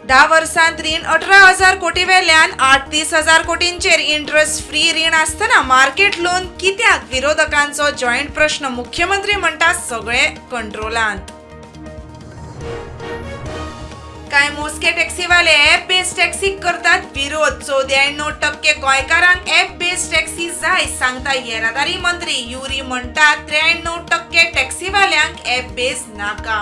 10 वर्सांत रीण 18,000 कोटी वेल्यान 38,000 कोटींचेर इंटरेस्ट फ्री रीण आसतना मार्केट लोन कित्याक? विरोधकांचो जॉईंट प्रश्न. मुख्यमंत्री म्हणटा सगळे कंट्रोलांत. कांय मोजके टॅक्सीवाले ॲप बेस्ड टॅक्सीक करतात विरोध. 94% गोंयकारांक ॲप बेस्ड टॅक्सी जाय सांगता येरादारी मंत्री. युरी म्हणटा 93% टॅक्सीवाल्यांक ॲप बेस्ड नाका.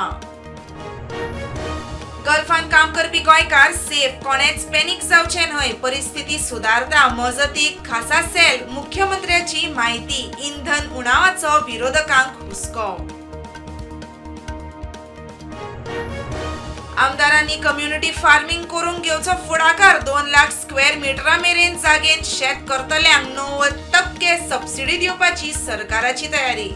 गल्फान काम करपी गोंयकार सेफ. कोणेच पॅनिक जावचे न्हय. परिस्थिती सुदारता. मजतीक खासा सेल. मुख्यमंत्र्याची म्हायती. इंधन उणावाचो विरोधकांक हुस्को. आमदारांनी कम्युनिटी फार्मिंग करून घेवचो फुडाकार. 2 लाख स्क्वेअर मिटरा मेरेन जागेत शेत करतल्यांक 90% सबसिडी दिवपाची सरकाराची तयारी.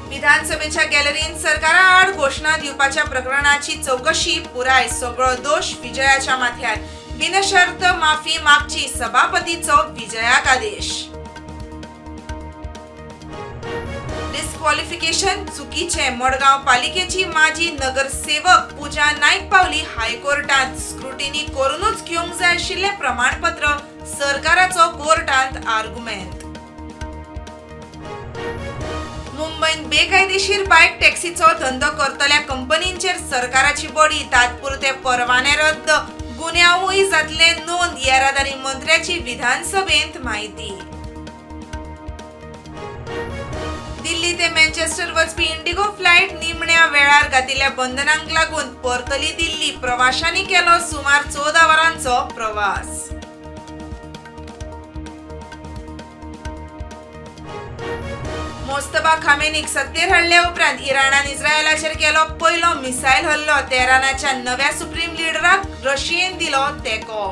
विधानसभेच्या गॅलरीन सरकारा आड घोषणा दिवपाच्या प्रकरणाची चौकशी पुराय. सगळो दोष विजयाच्या माथ्यार. बिनशर्त माफी मागची सभापतीचो विजयाक आदेश. डिस्क्वॉलिफिकेशन चुकीचे. मडगांव पालिकेची माजी नगरसेवक पूजा नाईक पावली हायकोर्टात. स्क्रुटिनी करूनच घेवंक जाय आशिल्लें प्रमाणपत्र. सरकाराचो कोर्टांत आर्ग्युमेंट. मुंबईत बेकायदेशीर बायक टॅक्सीचो धंदो करतल्या कंपनींचेर सरकाराची बडी. तात्पुरते परवाने रद्द. गुन्यांवूय जातले नोंद. येरादारी मंत्र्याची विधानसभेत म्हायती. दिल्ली ते मँचेस्टर वचपी इंडिगो फ्लायट निमण्या वेळार घातिल्ल्या बंधनांक लागून परतली दिल्ली. प्रवाशांनी केलो सुमार 14 वरांचो प्रवास. मोस्तफा खामेनीक सत्तेर हाडले उपरांत इराणान इस्रायलाचेर केलो पयलो मिसायल हल्लो. तेहरानाच्या नव्या सुप्रीम लिडराक रशियेन दिलो तेंको.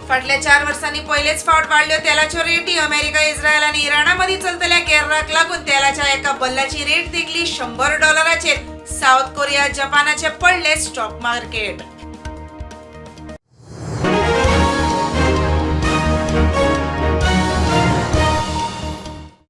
फाटल्या 4 वर्सांनी पयलेच फावट वाडल्यो तेलाच्यो रेटी. अमेरिका, इस्रायल आनी इराणा मदीं चलतल्या केर्राक लागून तेलाच्या एका बल्लाची रेट देगली $100. साऊथ कोरिया, जपानाचे पडले स्टॉक मार्केट.